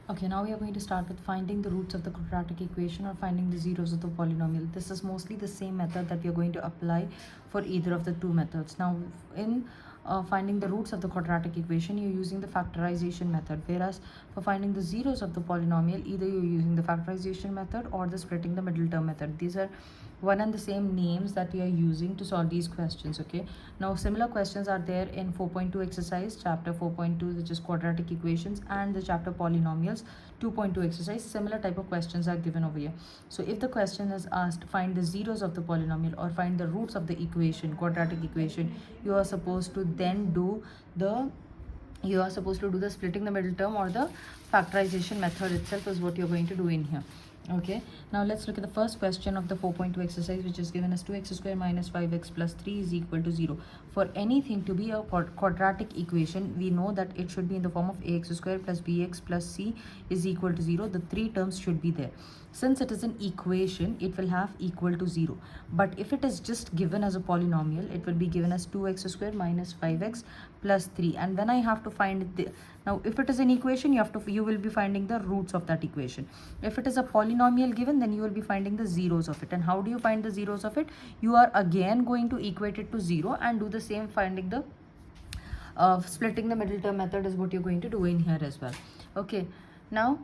Okay, now we are going to start with finding the roots of the quadratic equation or finding the zeros of the polynomial. This is mostly the same method that we are going to apply for either of the two methods. Now, in finding the roots of the quadratic equation, you're using the factorization method, whereas for finding the zeros of the polynomial, either you're using the factorization method or the splitting the middle term method. These are one and the same names that we are using to solve these questions. Okay, now similar questions are there in 4.2 exercise, chapter 4.2, which is quadratic equations, and the chapter polynomials 2.2 exercise. Similar type of questions are given over here. So if the question is asked find the zeros of the polynomial or find the roots of the equation, quadratic equation, you are supposed to then do the splitting the middle term, or the factorization method itself is what you're going to do in here. Okay, now let's look at the first question of the 4.2 exercise, which is given as 2x square minus 5x plus 3 is equal to 0. For anything to be a quadratic equation, we know that it should be in the form of ax square plus bx plus c is equal to 0. The three terms should be there. Since it is an equation, it will have equal to 0. But if it is just given as a polynomial, it will be given as 2x square minus 5x plus 3. And when I have to find now if it is an equation, you will be finding the roots of that equation. If it is a polynomial given, then you will be finding the zeros of it. And how do you find the zeros of it? You are again going to equate it to 0 and do the same, finding the splitting the middle term method is what you're going to do in here as well. Okay, now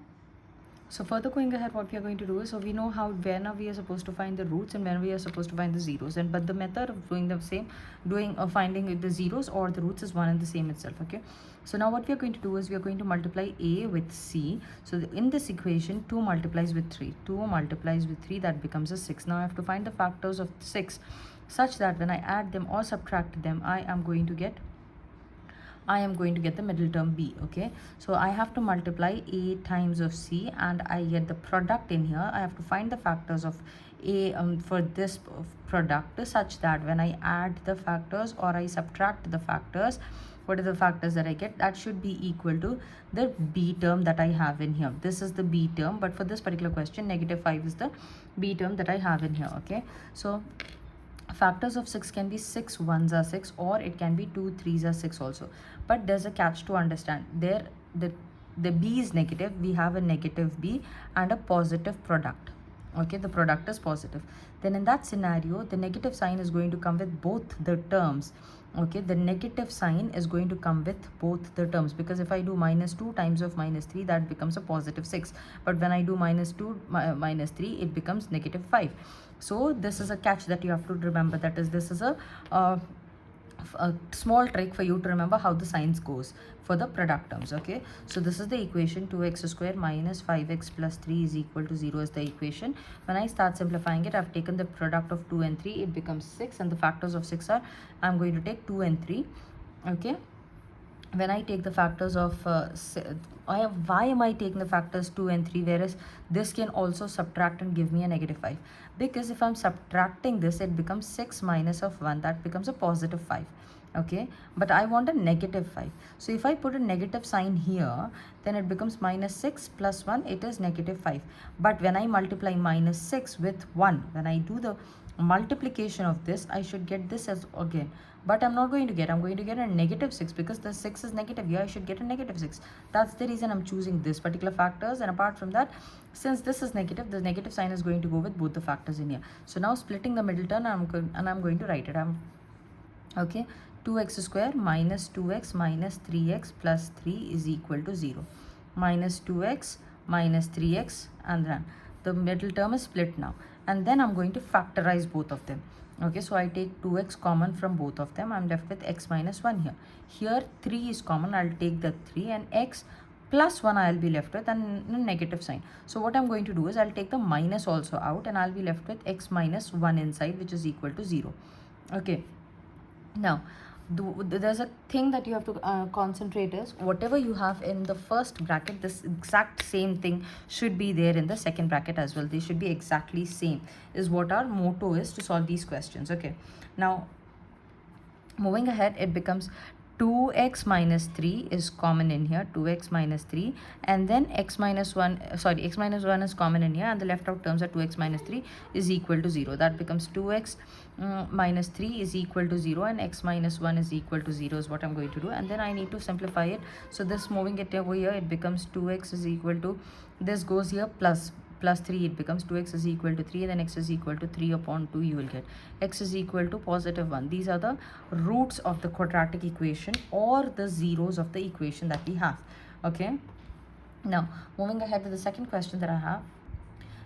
so further going ahead, what we are going to do is, so we know how when we are supposed to find the roots and when we are supposed to find the zeros, and but the method of doing the same, finding the zeros or the roots is one and the same itself. Okay, so now what we are going to do is we are going to multiply a with c. So in this equation, 2 multiplies with 3, 2 multiplies with 3, that becomes a 6. Now I have to find the factors of 6 such that when I add them or subtract them, I am going to get the middle term b. Okay, so I have to multiply a times of c and I get the product in here. I have to find the factors of a for this product such that when I add the factors or I subtract the factors, what are the factors that I get? That should be equal to the b term that I have in here. This is the b term, but for this particular question, -5 is the b term that I have in here. Okay, so factors of 6 can be 6 ones are 6, or it can be 2 threes are 6 also. But there's a catch to understand there. The b is negative, we have a negative b and a positive product. Okay, the product is positive. Then in that scenario, the negative sign is going to come with both the terms. Okay, the negative sign is going to come with both the terms, because if I do -2 times of -3, that becomes a +6. But when I do -2 -3, it becomes -5. So this is a catch that you have to remember, that is, this is a small trick for you to remember how the signs goes for the product terms. Okay, so this is the equation, 2x square minus 5x plus 3 is equal to 0 is the equation. When I start simplifying it, I've taken the product of 2 and 3, it becomes 6, and the factors of 6 are, I'm going to take 2 and 3. Okay, when I take the factors of why am I taking the factors 2 and 3, whereas this can also subtract and give me a -5? Because if I'm subtracting this, it becomes 6 minus of 1, that becomes a +5. Okay, but I want a -5. So if I put a negative sign here, then it becomes -6 plus 1, it is -5. But when I multiply -6 with 1, when I do the multiplication of this, I should get this as again, but I'm not going to get, I'm going to get a -6, because the 6 is negative here. I should get a -6. That's the reason I'm choosing this particular factors. And apart from that, since this is negative, the negative sign is going to go with both the factors in here. So now splitting the middle term, I'm going to write it. Okay, 2x square minus 2x minus 3x plus 3 is equal to 0. Minus 2x minus 3x, and then the middle term is split now. And then I'm going to factorize both of them. Okay, so I take 2x common from both of them. I'm left with x minus 1 here. Here 3 is common. I'll take the 3, and x plus 1 I'll be left with, and a negative sign. So what I'm going to do is I'll take the minus also out, and I'll be left with x minus 1 inside, which is equal to 0. Okay, now there's a thing that you have to concentrate is, whatever you have in the first bracket, this exact same thing should be there in the second bracket as well. They should be exactly same, is what our motto is to solve these questions. Okay, now moving ahead, it becomes 2x minus 3 is common in here, 2x minus 3, and then x minus 1, sorry, x minus 1 is common in here, and the left out terms are 2x minus 3 is equal to 0. That becomes 2x minus 3 is equal to 0, and x minus 1 is equal to 0 is what I'm going to do. And then I need to simplify it. So this, moving it over here, it becomes 2x is equal to, this goes here, plus 3, it becomes 2x is equal to 3, and then x is equal to 3 upon 2, you will get x is equal to positive 1. These are the roots of the quadratic equation, or the zeros of the equation that we have. Okay, now moving ahead with the second question that I have.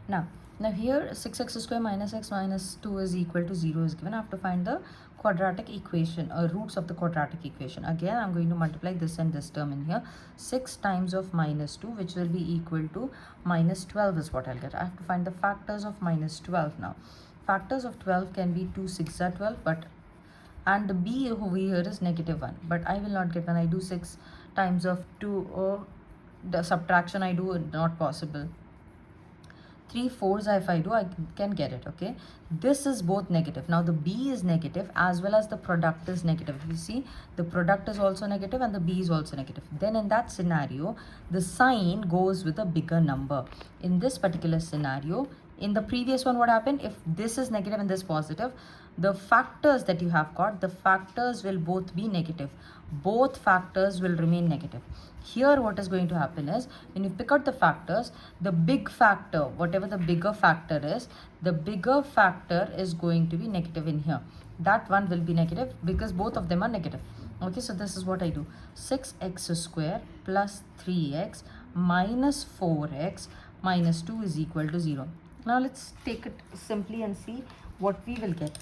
Now here 6x square minus x minus 2 is equal to 0 is given. I have to find the quadratic equation, roots of the quadratic equation. Again, I'm going to multiply this and this term in here. 6 times of minus 2, which will be equal to minus 12 is what I'll get. I have to find the factors of minus 12 now. Factors of 12 can be 2 6 are 12, but and the b over here is negative 1, but I will not get when I do 6 times of 2, or the subtraction I do, not possible. 3 4s if I do, I can get it. Okay, this is both negative. Now the b is negative as well as the product is negative. You see, the product is also negative and the b is also negative. Then in that scenario, the sign goes with a bigger number. In this particular scenario, in the previous one, what happened? If this is negative and this positive, the factors that you have got, the factors will both be negative. Both factors will remain negative. Here what is going to happen is, when you pick out the factors, the big factor, whatever the bigger factor is, the bigger factor is going to be negative in here. That one will be negative because both of them are negative. Okay, so this is what I do. 6x square plus 3x minus 4x minus 2 is equal to 0. Now let's take it simply and see what we will get.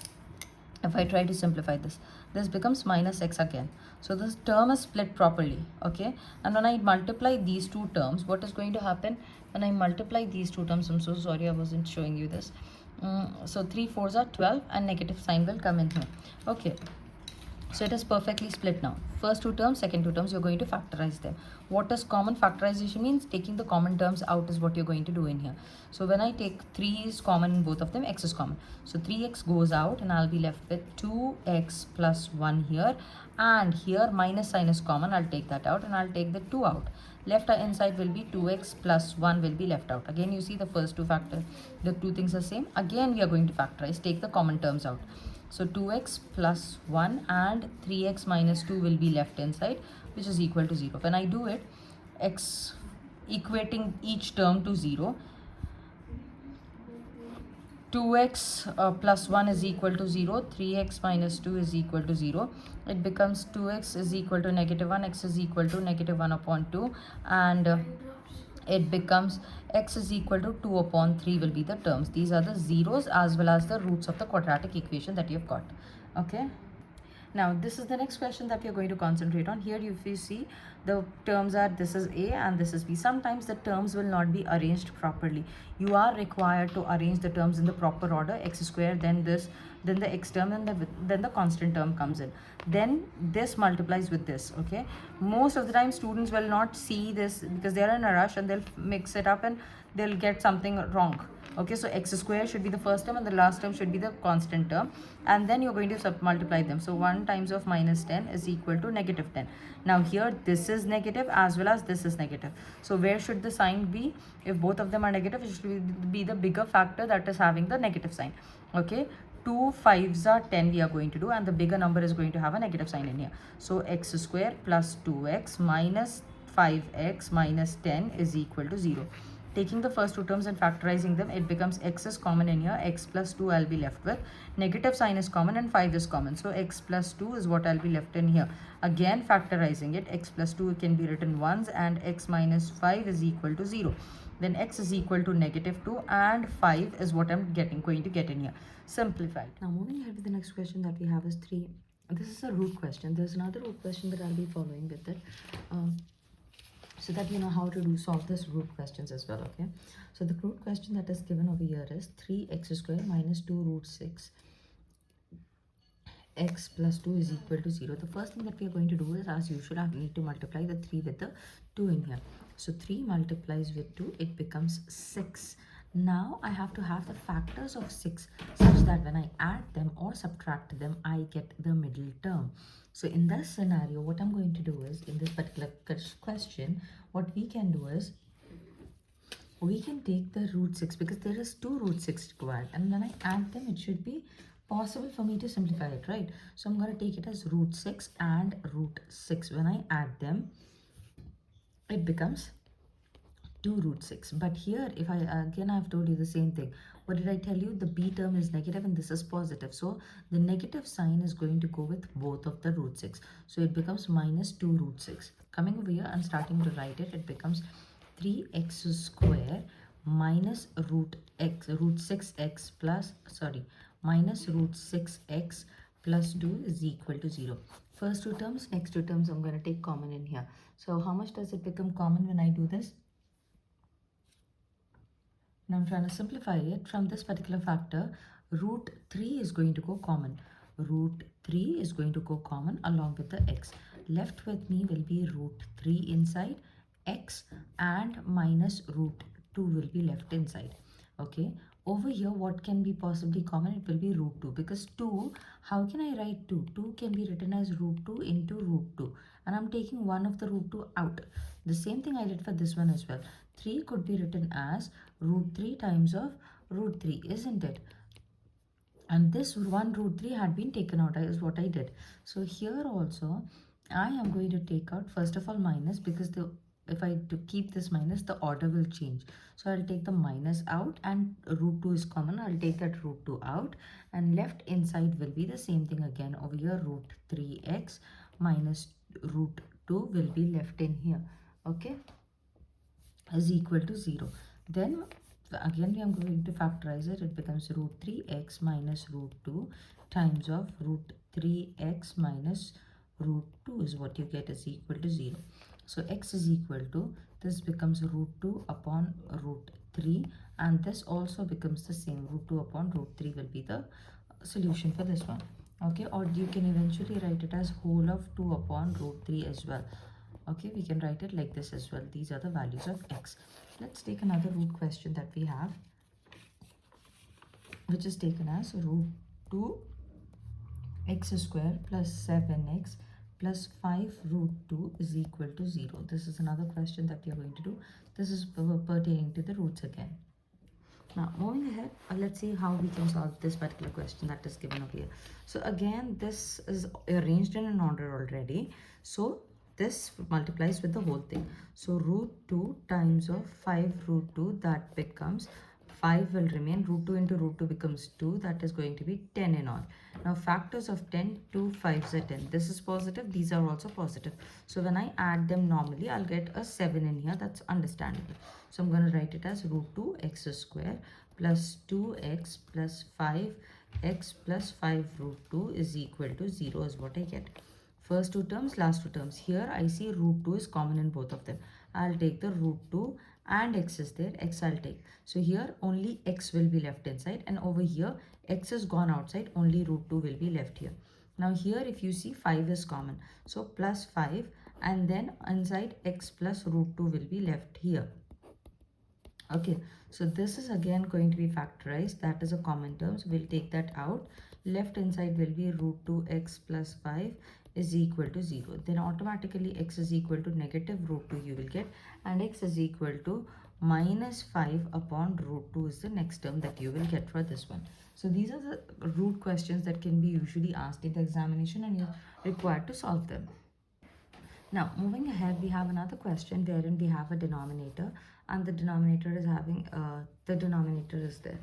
If I try to simplify this becomes minus x again. So this term is split properly. Okay, and when I multiply these two terms, what is going to happen when I multiply these two terms? I'm so sorry, I wasn't showing you this. So 3 4s are 12, and negative sign will come in here. Okay, so it is perfectly split now. First two terms, second two terms, you're going to factorize them. What is common? Factorization means taking the common terms out is what you're going to do in here. So when I take 3 is common in both of them, x is common. So 3x goes out and I'll be left with 2x plus 1 here. And here minus sign is common. I'll take that out and I'll take the 2 out. Left inside will be 2x plus 1 will be left out. Again, you see the first two factors, the two things are same. Again, we are going to factorize, take the common terms out. So 2x plus 1 and 3x minus 2 will be left inside, which is equal to 0. When I do it, x equating each term to 0, 2x plus 1 is equal to 0, 3x minus 2 is equal to 0. It becomes 2x is equal to negative 1, x is equal to negative 1 upon 2, and it becomes x is equal to 2 upon 3 will be the terms. These are the zeros as well as the roots of the quadratic equation that you've got. Okay, now this is the next question that we are going to concentrate on. Here if you see, the terms are, this is a and this is b. Sometimes the terms will not be arranged properly. You are required to arrange the terms in the proper order: x square, then this, then the x term, and then the constant term comes in, then this multiplies with this. Okay, most of the time students will not see this because they are in a rush and they'll mix it up and they'll get something wrong. Okay, so x square should be the first term and the last term should be the constant term, and then you're going to multiply them. So 1 times of minus 10 is equal to negative 10. Now here this is negative as well as this is negative. So where should the sign be? If both of them are negative, it should be the bigger factor that is having the negative sign. Okay, 2 5s are 10 we are going to do, and the bigger number is going to have a negative sign in here. So x square plus 2x minus 5x minus 10 is equal to 0. Taking the first two terms and factorizing them, it becomes x is common in here, x plus 2 I'll be left with, negative sign is common and 5 is common, so x plus 2 is what I'll be left in here. Again factorizing it, x plus 2 can be written once, and x minus 5 is equal to 0. Then x is equal to negative 2 and 5 is what I'm going to get in here. Simplified. Now moving ahead with the next question that we have is 3. This is a root question. There's another root question that I'll be following with it. So that you know how to solve this root questions as well. Okay, so the root question that is given over here is 3x square minus 2 root 6 x plus 2 is equal to 0. The first thing that we are going to do is, as usual, I need to multiply the 3 with the 2 in here. So 3 multiplies with 2, it becomes 6. Now I have to have the factors of 6 such that when I add them or subtract them, I get the middle term. So in this scenario, what I'm going to do is, in this particular question, what we can do is, we can take the root 6 because there is 2 root 6 required, and when I add them, it should be possible for me to simplify it, right? So I'm going to take it as root 6 and root 6. When I add them, it becomes 2 root 6. But here, if I again, I've told you the same thing. What did I tell you? The b term is negative and this is positive, so the negative sign is going to go with both of the root 6, so it becomes minus 2 root 6. Coming over here and starting to write it, it becomes 3x square minus root 6x plus, sorry, minus root 6x plus 2 is equal to 0. First two terms, next two terms I'm going to take common in here. So how much does it become common when I do this? Now I'm trying to simplify it. From this particular factor, root 3 is going to go common. Root 3 is going to go common along with the x. Left with me will be root 3 inside, x and minus root 2 will be left inside. Okay. Over here, what can be possibly common? It will be root 2, because 2, how can I write 2? 2 can be written as root 2 into root 2. And I'm taking one of the root 2 out. The same thing I did for this one as well. 3 could be written as root 3 times of root 3, isn't it? And this one root 3 had been taken out, is what I did. So here also, I am going to take out, first of all, minus, because if I to keep this minus, the order will change. So I'll take the minus out, and root 2 is common. I'll take that root 2 out, and left inside will be the same thing again. Over here, root 3x minus root 2 will be left in here. Okay, is equal to 0. Then again we are going to factorize it. It becomes root 3x minus root 2 times of root 3x minus root 2 is what you get, is equal to 0. So x is equal to, this becomes root 2 upon root 3, and this also becomes the same. Root 2 upon root 3 will be the solution for this one. Okay, or you can eventually write it as whole of 2 upon root 3 as well. Okay, we can write it like this as well. These are the values of x. Let's take another root question that we have, which is taken as root 2 x square plus 7x plus 5 root 2 is equal to 0. This is another question that we are going to do. This is pertaining to the roots again. Now moving ahead, let's see how we can solve this particular question that is given over here. So again, this is arranged in an order already, so this multiplies with the whole thing. So root 2 times of 5 root 2, that becomes 5 will remain. Root 2 into root 2 becomes 2, that is going to be 10 in all. Now factors of 10, 2 5s are 10. This is positive, these are also positive. So when I add them normally, I'll get a 7 in here. That's understandable. So I'm going to write it as root 2 x square plus 2x plus 5x plus 5 root 2 is equal to 0 is what I get. First two terms, last two terms. Here I see root 2 is common in both of them. I'll take the root 2 and x is there. X I'll take. So here only x will be left inside, and over here x has gone outside. Only root 2 will be left here. Now here if you see 5 is common. So plus 5, and then inside x plus root 2 will be left here. Okay, so this is again going to be factorized. That is a common term, so we'll take that out. Left inside will be root 2x plus 5 is equal to 0. Then automatically x is equal to negative root 2 you will get, and x is equal to minus 5 upon root 2 is the next term that you will get for this one. So these are the root questions that can be usually asked in the examination, and you're required to solve them. Now, moving ahead, we have another question wherein we have a denominator, and the denominator is having, the denominator is there.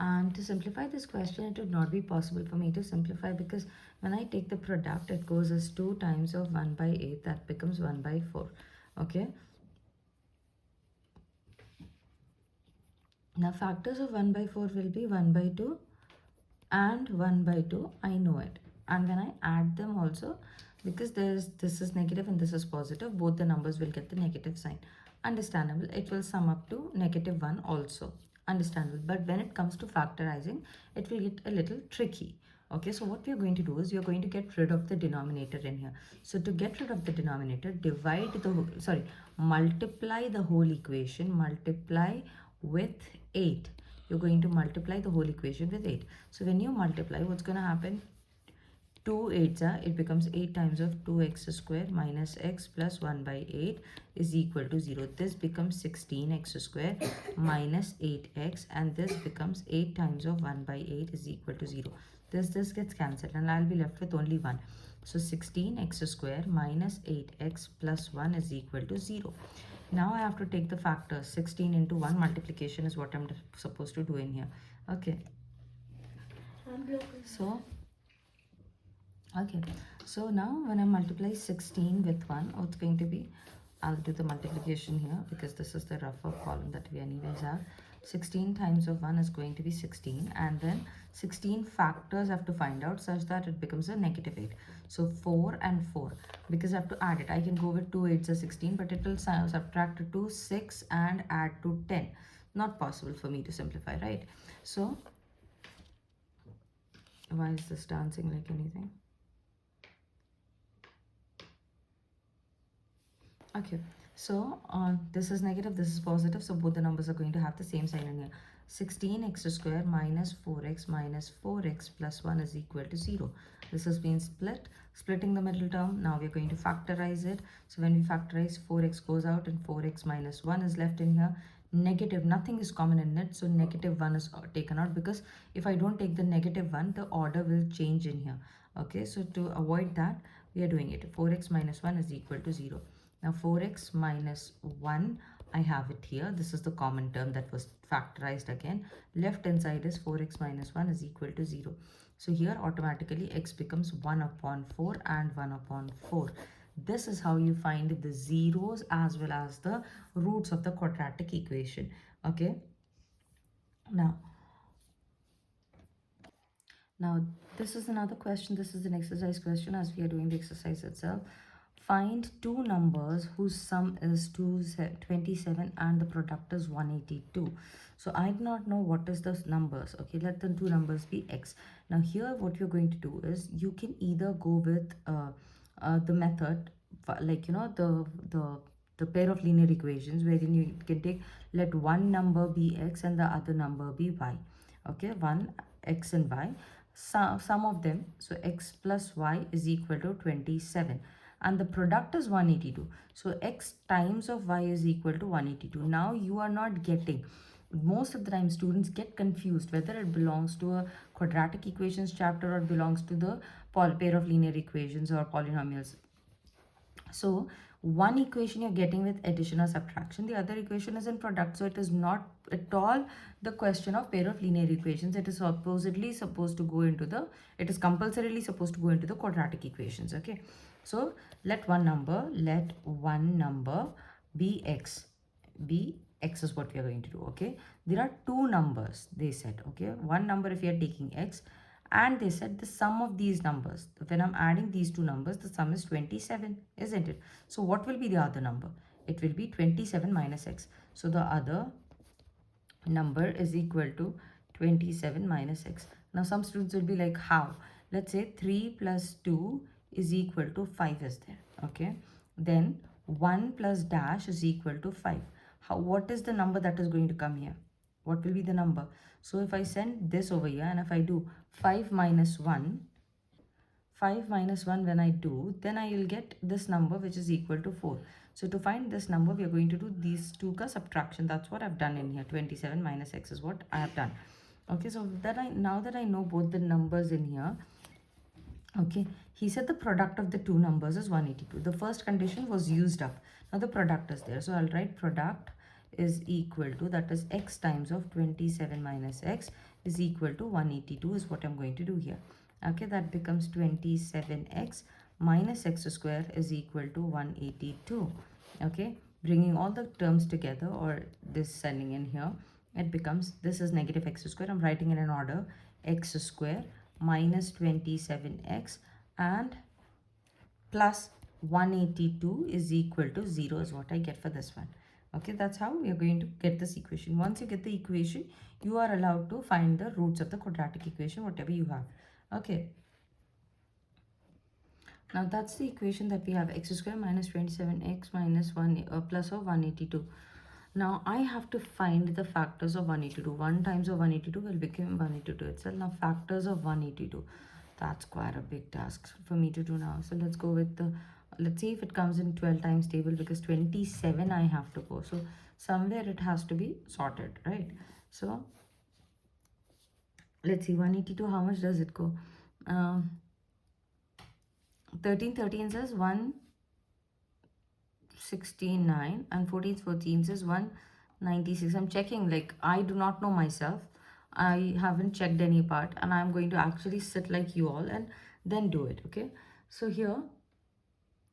And to simplify this question, it would not be possible for me to simplify, because when I take the product, it goes as 2 times of 1 by 8, that becomes 1 by 4. Okay. Now, factors of 1 by 4 will be 1 by 2 and 1 by 2. I know it. And when I add them also, because this is negative and this is positive, both the numbers will get the negative sign. Understandable. It will sum up to negative 1 also. Understandable. But when it comes to factorizing, it will get a little tricky. Okay, so what we are going to do is we are going to get rid of the denominator in here. So to get rid of the denominator, multiply the whole equation, multiply with 8. You're going to multiply the whole equation with 8. So when you multiply, what's going to happen? 2 8s are, it becomes 8 times of 2x square minus x plus 1 by 8 is equal to 0. This becomes 16x square minus 8x, and this becomes 8 times of 1 by 8 is equal to 0. This gets cancelled and I'll be left with only 1. So 16x square minus 8x plus 1 is equal to 0. Now I have to take the factors. 16 into 1 multiplication is what I'm supposed to do in here. Okay. So now when I multiply 16 with 1, it's going to be, I'll do the multiplication here because this is the rougher column that we anyways have. 16 times of 1 is going to be 16, and then 16 factors I have to find out such that it becomes a negative 8. So 4 and 4, because I have to add it. I can go with 2 8s are 16, but it will subtract to 6 and add to 10. Not possible for me to simplify, right? So why is this dancing like anything? Okay, so this is negative, this is positive, so both the numbers are going to have the same sign in here. 16x square minus 4x minus 4x plus 1 is equal to 0. This has been split. Splitting the middle term, now we're going to factorize it. So when we factorize, 4x goes out and 4x minus 1 is left in here. Negative, nothing is common in it, so negative 1 is taken out, because if I don't take the negative 1, the order will change in here. Okay, so to avoid that, we are doing it. 4x minus 1 is equal to 0. Now 4x minus 1, I have it here. This is the common term that was factorized again. Left hand side is 4x minus 1 is equal to 0. So here automatically x becomes 1 upon 4 and 1 upon 4. This is how you find the zeros as well as the roots of the quadratic equation. Okay. Now this is another question. This is an exercise question as we are doing the exercise itself. Find two numbers whose sum is 27 and the product is 182. So I do not know what is the numbers. Okay, let the two numbers be x. Now here what you're going to do is you can either go with the method like the pair of linear equations, wherein you can take, let one number be x and the other number be y. Okay, one x and y, sum of them, so x plus y is equal to 27, and the product is 182. So x times of y is equal to 182. Now you are not getting, most of the time students get confused whether it belongs to a quadratic equations chapter or belongs to the pair of linear equations or polynomials. So one equation you're getting with addition or subtraction, the other equation is in product. So it is not at all the question of pair of linear equations. It is supposedly supposed to go into the, it is compulsorily supposed to go into the quadratic equations. Okay, so let one number be x. Be x is what we are going to do. Okay, there are two numbers, they said. Okay, one number if you are taking x, and they said the sum of these numbers, when I'm adding these two numbers, the sum is 27, isn't it? So what will be the other number? It will be 27 minus x. So the other number is equal to 27 minus x. Now some students will be like, how? Let's say 3 plus 2 is equal to 5 is there. Okay, then 1 plus dash is equal to 5. What is the number that is going to come here? What will be the number? So if I send this over here and if I do 5 minus 1 when I do, then I will get this number which is equal to 4. So to find this number, we are going to do these two ka subtraction. That's what I've done in here. 27 minus x is what I have done. Okay, so now that I know both the numbers in here, okay, he said the product of the two numbers is 182. The first condition was used up. Now the product is there. So I'll write product is equal to, that is x times of 27 minus x is equal to 182 is what I'm going to do here. Okay, that becomes 27x minus x square is equal to 182. Okay, bringing all the terms together, or this sending in here, it becomes, this is negative x square. I'm writing in an order, x square minus 27x and plus 182 is equal to 0 is what I get for this one. Okay, that's how we are going to get this equation. Once you get the equation, you are allowed to find the roots of the quadratic equation, whatever you have. Okay, now that's the equation that we have, x square minus 27x minus 1 plus of 182. Now I have to find the factors of 182. 1 times of 182 will become 182 itself. Now factors of 182. That's quite a big task for me to do now. So let's go with the, let's see if it comes in 12 times table, because 27 I have to go. So somewhere it has to be sorted, right? So let's see, 182, how much does it go? Um, 13 13 says 169 and 14 14 says 196. I'm checking, like I do not know myself. I haven't checked any part, and I'm going to actually sit like you all and then do it, okay? So here,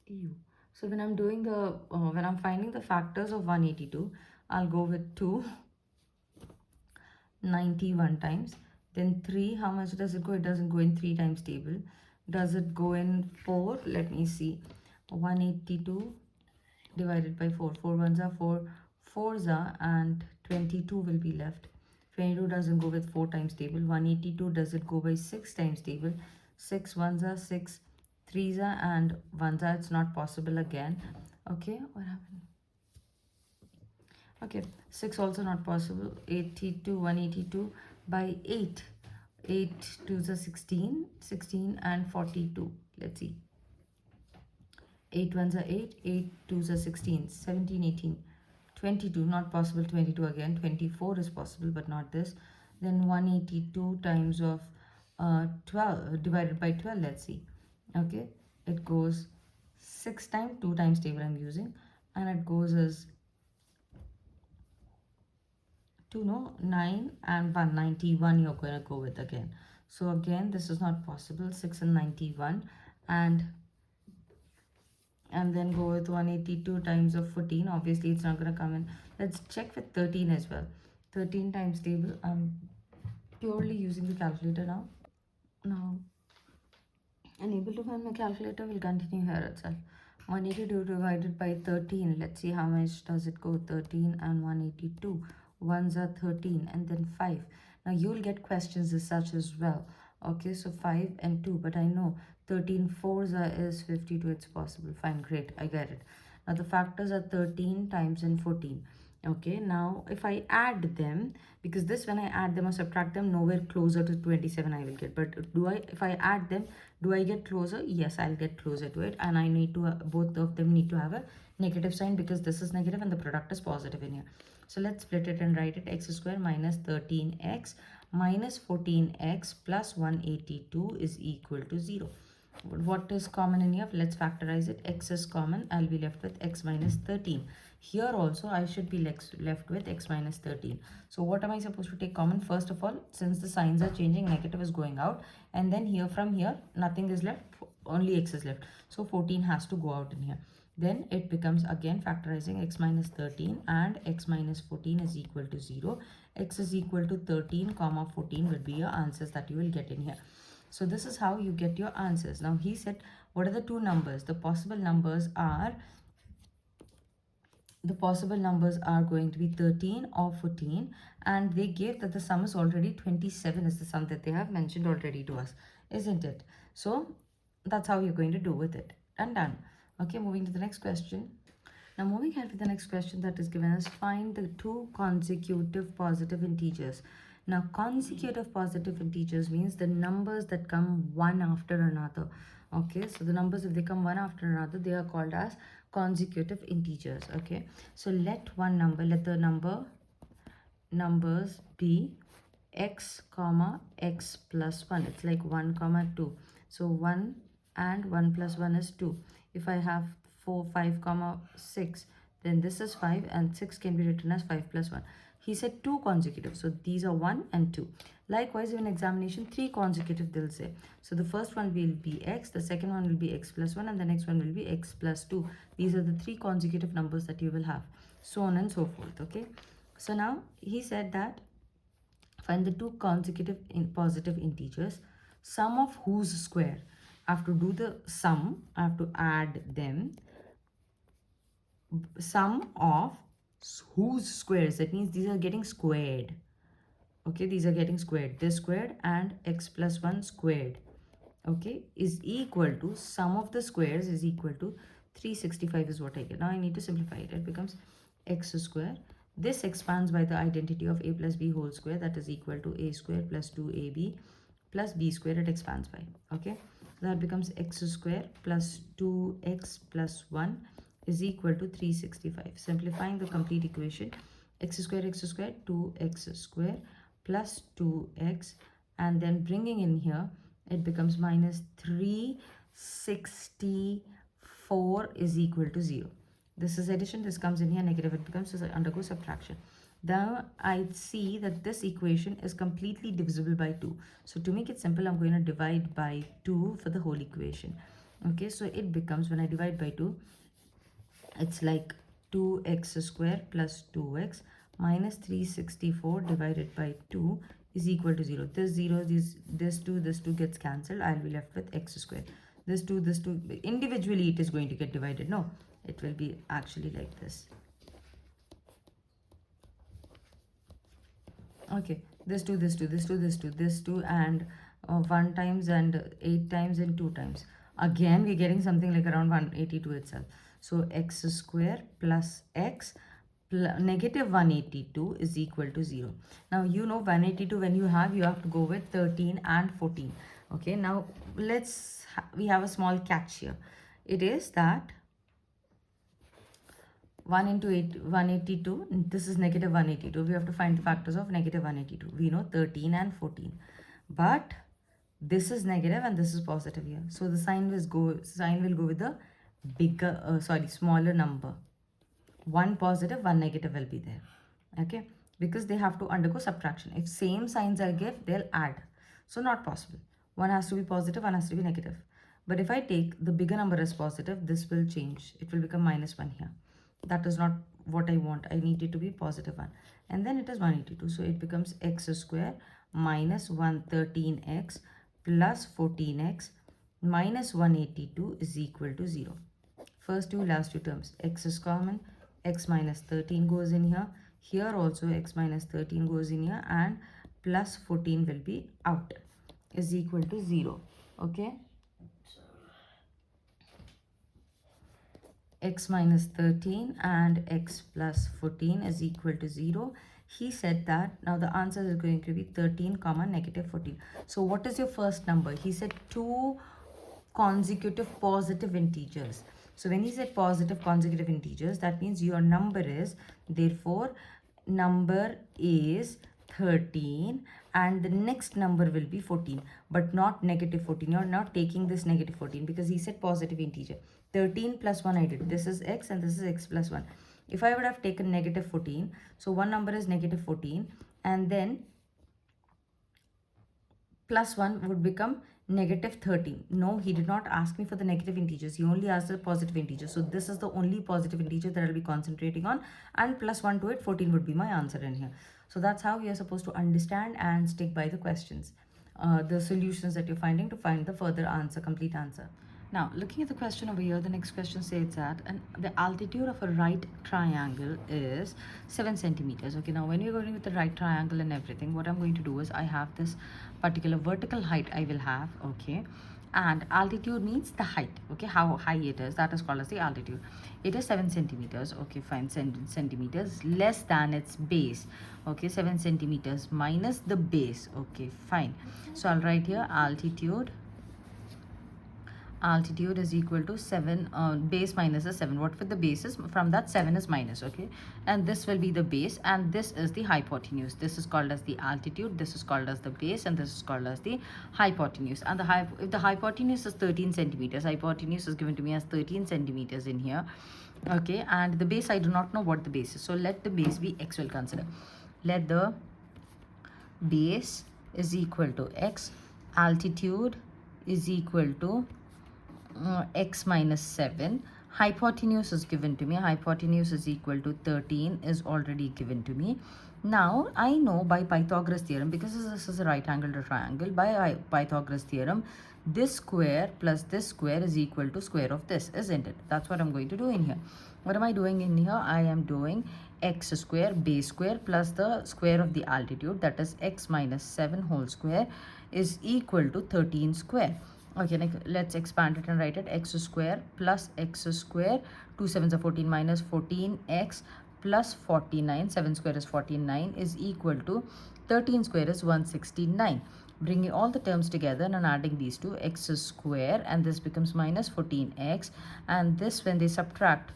ew. So when I'm doing the, when I'm finding the factors of 182, I'll go with 2 91 times. Then 3, how much does it go? It doesn't go in 3 times table. Does it go in 4? Let me see. 182 divided by 4. 4 ones are 4. 4s are, and 22 will be left. 22 doesn't go with 4 times table. 182 does it go by 6 times table. 6 ones are 6. 3s are, and 1s are. It's not possible again. Okay, what happened? Okay, 6 also not possible. 82, 182 by 8. 8 2s are 16. 16 and 42. Let's see. 8 ones are 8. 8 2s are 16. 17, 18. 22, not possible. 22 again. 24 is possible, but not this. Then 182 times of 12 divided by 12. Let's see. Okay, it goes 6 times. 2 times table I'm using, and it goes as 2, no, 9 and 191 you're going to go with again. So again, this is not possible. 6 and 91, and then go with 182 times of 14. Obviously it's not going to come in. Let's check with 13 as well. 13 times table. I'm purely using the calculator now unable to find my calculator. Will continue here itself. 182 divided by 13. Let's see how much does it go. 13 and 182. Ones are 13 and then 5. Now you'll get questions as such as well. Okay, so 5 and 2. But I know 13 fours is 52. It's possible. Fine, great. I get it. Now the factors are 13 times and 14. Okay, now if I add them, because this, when I add them or subtract them, nowhere closer to 27 I will get. But do I, if I add them, do I get closer? Yes, I'll get closer to it. And I need to, both of them need to have a negative sign, because this is negative and the product is positive in here. So let's split it and write it. X square minus 13x minus 14x plus 182 is equal to 0. What is common in here? Let's factorize it. X is common. I'll be left with x minus 13. Here also I should be left with x minus 13. So what am I supposed to take common? First of all, since the signs are changing, negative is going out, and then here, from here, nothing is left, only x is left. So 14 has to go out in here. Then it becomes again factorizing x minus 13 and x minus 14 is equal to 0. X is equal to 13 comma 14 will be your answers that you will get in here. So this is how you get your answers. Now he said, what are the two numbers? The possible numbers are going to be 13 or 14, and they gave that the sum is already 27 is the sum that they have mentioned already to us, isn't it? So that's how you're going to do with it, and done. Okay, moving to the next question. Now moving ahead with the next question that is given us, find the two consecutive positive integers. Now consecutive positive integers means the numbers that come one after another. Okay, so the numbers, if they come one after another, they are called as consecutive integers. Okay, so let the numbers be x comma x plus 1. It's like 1 comma 2. So 1 and 1 plus 1 is 2. If I have 4 5 comma 6, then this is 5, and 6 can be written as 5 plus 1. He said two consecutive, so these are 1 and 2. Likewise, in examination, 3 consecutive they'll say. So the first one will be x, the second one will be x plus 1, and the next one will be x plus 2. These are the 3 consecutive numbers that you will have, so on and so forth. Okay, so now he said that find the two consecutive positive integers, sum of whose square. I have to do the sum, I have to add them. Sum of whose squares, that means these are getting squared. Okay, these are getting squared. This squared and x plus 1 squared, okay, is equal to sum of the squares is equal to 365 is what I get. Now I need to simplify it. It becomes x square This expands by the identity of a plus b whole square, that is equal to a square plus 2ab plus b square. It expands by, okay, so that becomes x square plus 2x plus 1 is equal to 365. Simplifying the complete equation, x square 2x square plus 2x, and then bringing in here, it becomes minus 364 is equal to 0. This is addition, this comes in here, negative, it becomes, so undergo subtraction. Now I see that this equation is completely divisible by 2. So to make it simple, I'm going to divide by 2 for the whole equation. Okay, so it becomes, when I divide by 2, it's like 2x square plus 2x minus 364 divided by 2 is equal to 0. This 0, this 2 gets cancelled. I'll be left with x square. This 2, individually it is going to get divided. No, it will be actually like this. Okay, this 2, and 1 times and 8 times and 2 times. Again, we're getting something like around 182 itself. So x square plus x negative 182 is equal to 0. Now, you know 182 when you have to go with 13 and 14. Okay, now we have a small catch here. It is that 1 into 182, this is negative 182. We have to find the factors of negative 182. We know 13 and 14. But this is negative and this is positive here. So the sign will go with the bigger, smaller number. One positive, one negative will be there. Okay, because they have to undergo subtraction. If same signs are given, they'll add. So not possible. One has to be positive, one has to be negative. But if I take the bigger number as positive, this will change. It will become minus 1 here. That is not what I want. I need it to be positive 1. And then it is 182. So it becomes x square minus 113x plus 14x minus 182 is equal to 0. First two, last two terms. X is common. X minus 13 goes in here. Here also x minus 13 goes in here. And plus 14 will be out. Is equal to 0. Okay. X minus 13 and x plus 14 is equal to 0. He said that now the answer is going to be 13 comma negative 14. So what is your first number? He said 2 consecutive positive integers. So when he said positive consecutive integers, that means your number is, therefore number is 13 and the next number will be 14, but not negative 14. You're not taking this negative 14 because he said positive integer. 13 plus 1 I did. This is x and this is x plus 1. If I would have taken negative 14, so one number is negative 14 and then plus 1 would become negative 13. No, he did not ask me for the negative integers. He only asked the positive integers. So this is the only positive integer that I'll be concentrating on, and plus 1 to it, 14 would be my answer in here. So that's how we are supposed to understand and stick by the questions, the solutions that you're finding to find the further answer, complete answer. Now, looking at the question over here, the next question says that the altitude of a right triangle is 7 centimeters. Okay, now when you're going with the right triangle and everything, what I'm going to do is I have this particular vertical height I will have, okay, and altitude means the height, okay, how high it is, that is called as the altitude. It is 7 centimeters, okay, fine, centimeters less than its base, okay, 7 centimeters minus the base, okay, fine. So I'll write here altitude is equal to 7, base minus the 7. What with the bases, from that 7 is minus, okay, and this will be the base and this is the hypotenuse. This is called as the altitude, this is called as the base, and this is called as the hypotenuse. And if the hypotenuse is 13 centimeters, hypotenuse is given to me as 13 centimeters in here, okay, and the base I do not know what the base is, so let the base be x. Will consider, let the base is equal to x, altitude is equal to x minus 7, hypotenuse is given to me, hypotenuse is equal to 13 is already given to me. Now I know by Pythagoras theorem, because this is a right angle triangle, by Pythagoras theorem, this square plus this square is equal to square of this, isn't it? That's what I'm going to do in here. What am I doing in here? I am doing x square base square plus the square of the altitude, that is x minus 7 whole square, is equal to 13 square. Okay, next, let's expand it and write it x square plus x square, 2 7s are 14 minus 14x plus 49, 7 square is 49, is equal to 13 square is 169. Bringing all the terms together and adding these two, x square, and this becomes minus 14x, and this, when they subtract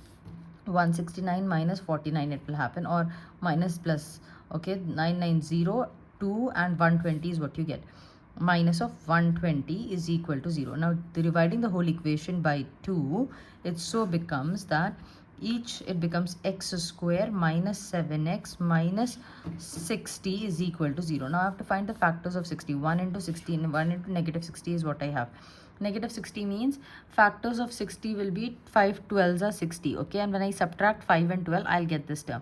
169 minus 49, it will happen, or minus plus, okay, 990, 2 and 120 is what you get. Minus of 120 is equal to 0. Now dividing the whole equation by 2, it so becomes that it becomes x square minus 7x minus 60 is equal to 0. Now I have to find the factors of 60. 1 into 60 and 1 into negative 60 is what I have. Negative 60 means factors of 60 will be 5 12s are 60, okay, and when I subtract 5 and 12, I'll get this term.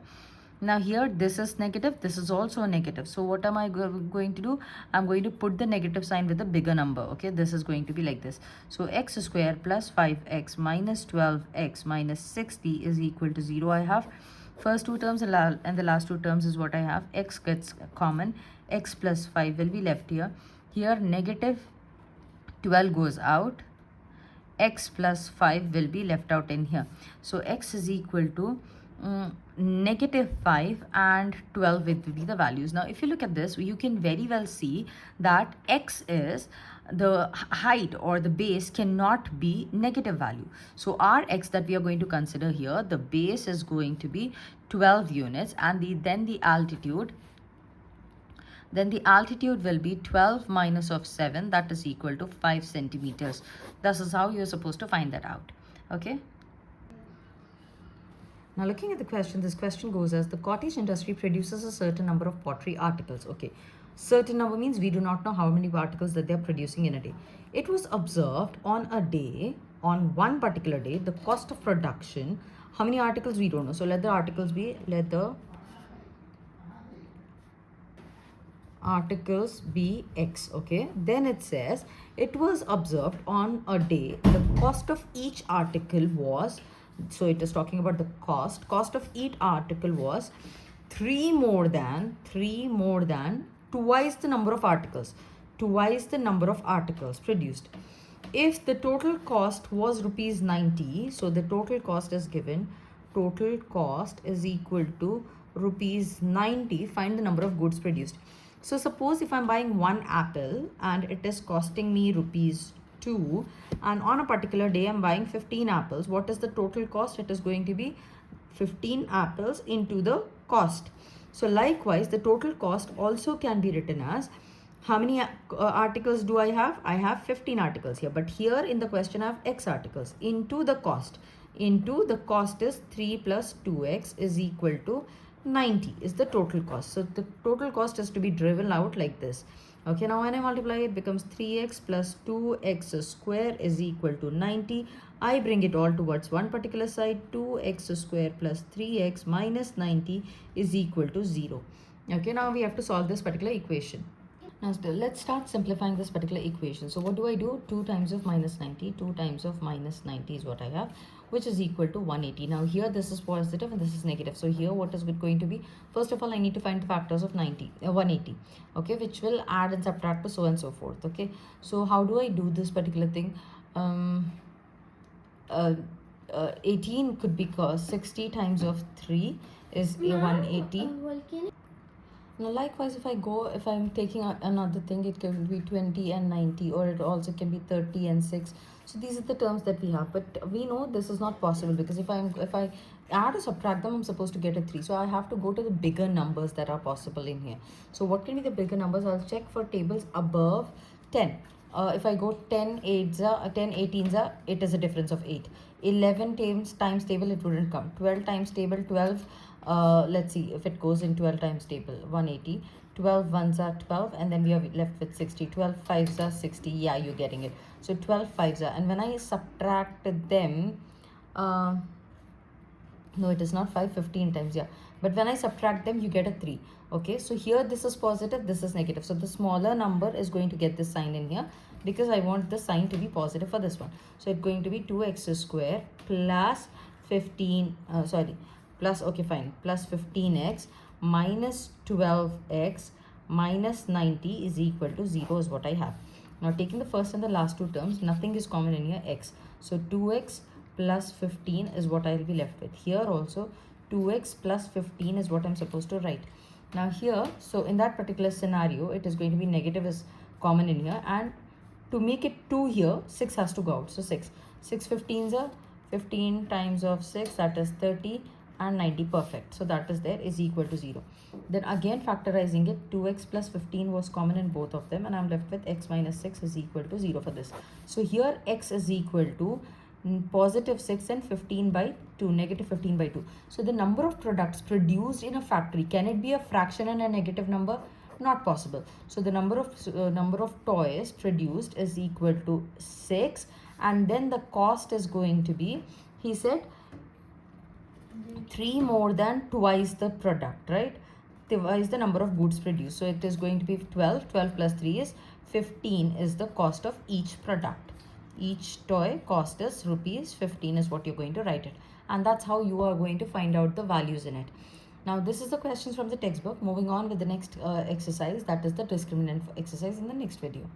Now here this is negative, this is also a negative, so what am I going to do? I'm going to put the negative sign with a bigger number, okay. This is going to be like this. So x square plus 5x minus 12x minus 60 is equal to 0. I have first two terms and the last two terms is what I have. X gets common, x plus 5 will be left here. Here negative 12 goes out, x plus 5 will be left out in here. So x is equal to negative 5 and 12 will be the values. Now if you look at this, you can very well see that x is the height, or the base cannot be negative value. So our x that we are going to consider here, the base is going to be 12 units, and then the altitude will be 12 minus of 7, that is equal to 5 centimeters. This is how you're supposed to find that out, okay. Now looking at the question, this question goes as the cottage industry produces a certain number of pottery articles. Okay, certain number means we do not know how many articles that they are producing in a day. It was observed on a day, on one particular day, the cost of production, how many articles we don't know. So let the articles be, x, okay. Then it says it was observed on a day, the cost of each article was, so it is talking about the cost of each article was 3 more than twice the number of articles produced. If the total cost was rupees 90, so the total cost is given, total cost is equal to rupees 90, find the number of goods produced. So suppose if I'm buying one apple and it is costing me rupees 2, and on a particular day I'm buying 15 apples, what is the total cost? It is going to be 15 apples into the cost. So likewise, the total cost also can be written as, how many articles do I have? I have 15 articles here, but here in the question I have x articles into the cost. Into the cost is 3 plus 2x is equal to 90 is the total cost. So the total cost is to be driven out like this. Okay, now when I multiply, it becomes 3x plus 2x square is equal to 90. I bring it all towards one particular side. 2x square plus 3x minus 90 is equal to 0. Okay, now we have to solve this particular equation. Now let's start simplifying this particular equation. So what do I do? 2 times of minus 90, 2 times of minus 90 is what I have, which is equal to 180. Now here this is positive and this is negative. So here what is it going to be? First of all, I need to find the factors of 180, okay, which will add and subtract to so and so forth. Okay, so how do I do this particular thing? 18 could be 60 times of 3 is 180. Now likewise, if I'm taking another thing, it can be 20 and 90, or it also can be 30 and 6. So these are the terms that we have, but we know this is not possible, because if I add or subtract them, I'm supposed to get a 3. So I have to go to the bigger numbers that are possible in here. So what can be the bigger numbers? I'll check for tables above 10. If I go 10 18s, it is a difference of 8. 11 times table, it wouldn't come. 12 times table, 12. Let's see if it goes in 12 times table, 180. 12 ones are 12, and then we are left with 60. 12 fives are 60. Yeah, you're getting it. So 12 fives are, and when I subtract them, no, it is not 5, 15 times, yeah, but when I subtract them, you get a 3. Okay, so here this is positive, this is negative, so the smaller number is going to get this sign in here, because I want the sign to be positive for this one. So it's going to be 2x square plus 15, plus, okay fine, plus 15x minus 12x minus 90 is equal to 0 is what I have. Now taking the first and the last two terms, nothing is common in here, x. So 2x plus 15 is what I will be left with. Here also 2x plus 15 is what I'm supposed to write. Now here, so in that particular scenario, it is going to be negative is common in here, and to make it 2 here, 6 has to go out. So 6 15s are 15 times of 6, that is 30, and 90, perfect. So that is there, is equal to 0. Then again factorizing it, 2x plus 15 was common in both of them, and I'm left with x minus 6 is equal to 0 for this. So here x is equal to positive 6 and 15 by 2, negative 15 by 2. So the number of products produced in a factory, can it be a fraction and a negative number? Not possible. So the number of toys produced is equal to 6, and then the cost is going to be, he said, 3 more than twice the product, right? Twice the number of goods produced. So it is going to be 12. 12 plus 3 is 15 is the cost of each product. Each toy cost is rupees 15 is what you're going to write it. And that's how you are going to find out the values in it. Now this is the questions from the textbook. Moving on with the next exercise, that is the discriminant exercise in the next video.